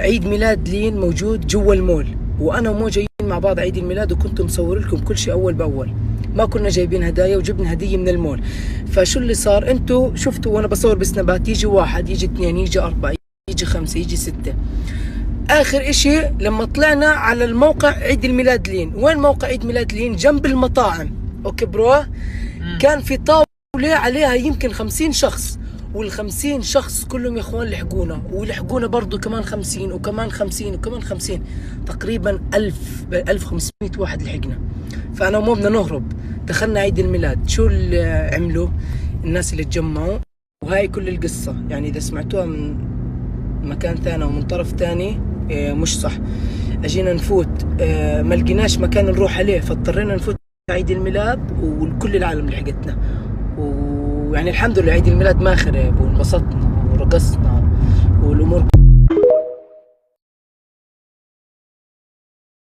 عيد ميلاد لين موجود جوا المول، وانا ومو جايين مع بعض عيد الميلاد، وكنت مصور لكم كل شيء اول باول، ما كنا جايبين هدايا وجبنا هديه من المول. فشو اللي صار؟ انتوا شفتوا وانا بصور بسنابات، يجي واحد، يجي اثنين، يجي اربعه، يجي خمسه، يجي سته. اخر اشي لما طلعنا على الموقع عيد الميلاد لين، وين موقع عيد ميلاد لين؟ جنب المطاعم. اوكي برو، كان في طاولة عليها يمكن 50 شخص، وال50 شخص كلهم يا اخوان لحقونا، ولحقونا برضو كمان 50 وكمان 50 وكمان 50، تقريبا 1500 واحد لحقنا. فانا ومو بدنا نهرب، دخلنا عيد الميلاد. شو اللي عملوا الناس اللي تجمعوا؟ وهاي كل القصة، يعني اذا سمعتوها من مكان ثاني ومن طرف ثاني مش صح. اجينا نفوت، ما لقيناش مكان نروح عليه، فاضطرينا نفوت عيد الميلاد، وكل العالم لحقتنا. ويعني الحمد لله عيد الميلاد ما خرب، وانبسطنا ورقصنا والامور